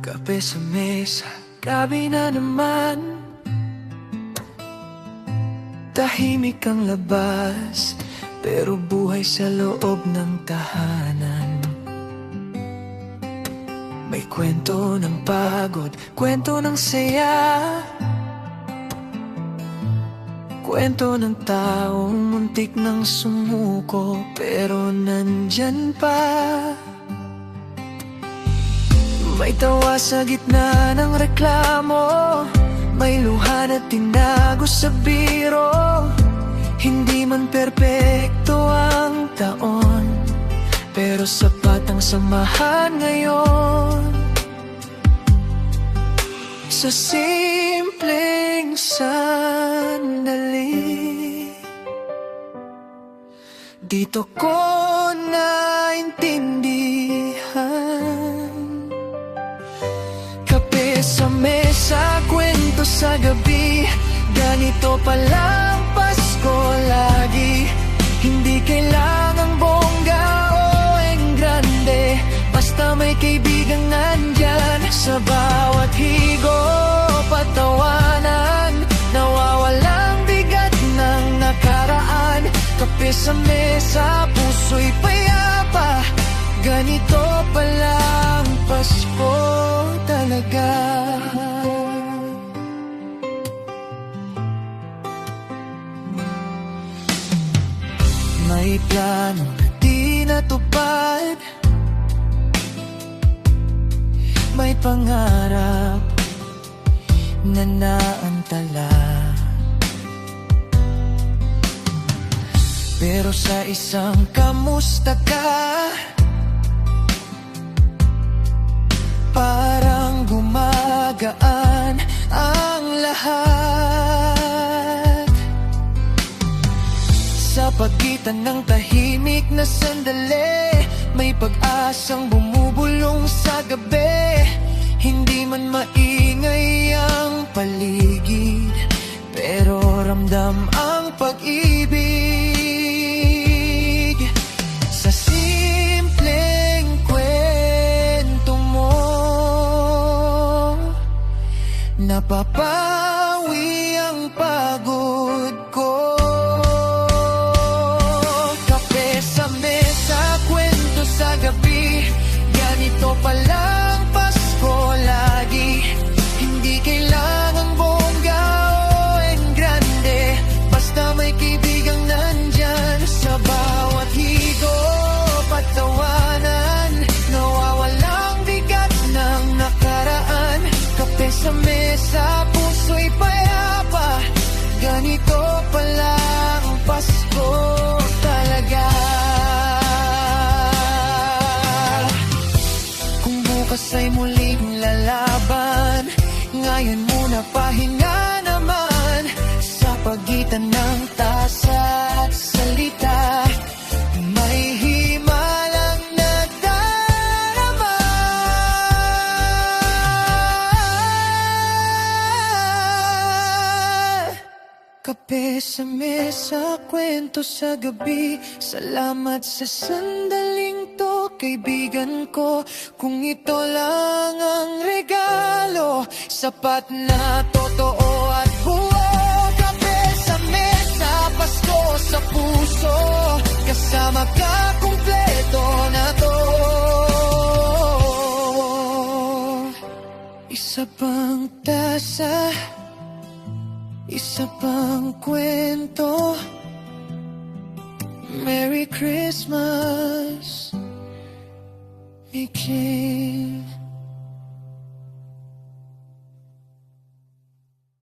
Kape sa mesa, gabi na naman. Tahimik ang labas, pero buhay sa loob ng tahanan. May kwento ng pagod, kwento ng saya, kwento ng taong muntik ng sumuko pero nandyan pa. May tawa sa gitna ng reklamo, may luha na tinago sa biro. Hindi man perpekto ang taon, pero sapat ang samahan ngayon. Sa simpleng sandali, dito ko naintindihan. Kape sa mesa, kwento sa gabi, ganito palang Pasko lagi. Hindi kailangang bongga o engrande, basta may kaibigang nandyan. Sa bawat higop at tawanan, nawawalang bigat ng nakaraan. Kape sa mesa, puso'y payapa, ganito palang Pasko talaga. May plano na di natupad, may pangarap na naantala. Pero sa isang kamusta ka, parang gumagaan ang lahat. Sa pagitan ng tahimik na sandali, may pag-asang bumubulong sa gabi. Hindi man maingay ang paligid, pero ramdam ang pag-ibig. Sa simpleng kwento mo, napapawi ang pagod ko. Kape sa mesa, kwento sa gabi, ganito palang Pasko lagi. Hindi kailangang bongga o engrande, basta may kaibigang nandyan. Sa bawat higop at tawanan, nawawalang bigat ng nakaraan. Kape sa mesa, puso'y payapa, ganito palang Pasko talaga. Kung bukas ay muling lalaban, ngayon muna pahinga naman. Sa pagitan ng tasa at salita, may himalang nagdarama. Kape sa mesa, kwento sa gabi, salamat sa sandaling to, kaibigan ko. Kung ito lang ang regalo, sapat na totoo at buo. Kape sa mesa, Pasko sa puso, kasama ka, kumpleto na to. Isa pang tasa, isa pang kwento. Merry Christmas, King.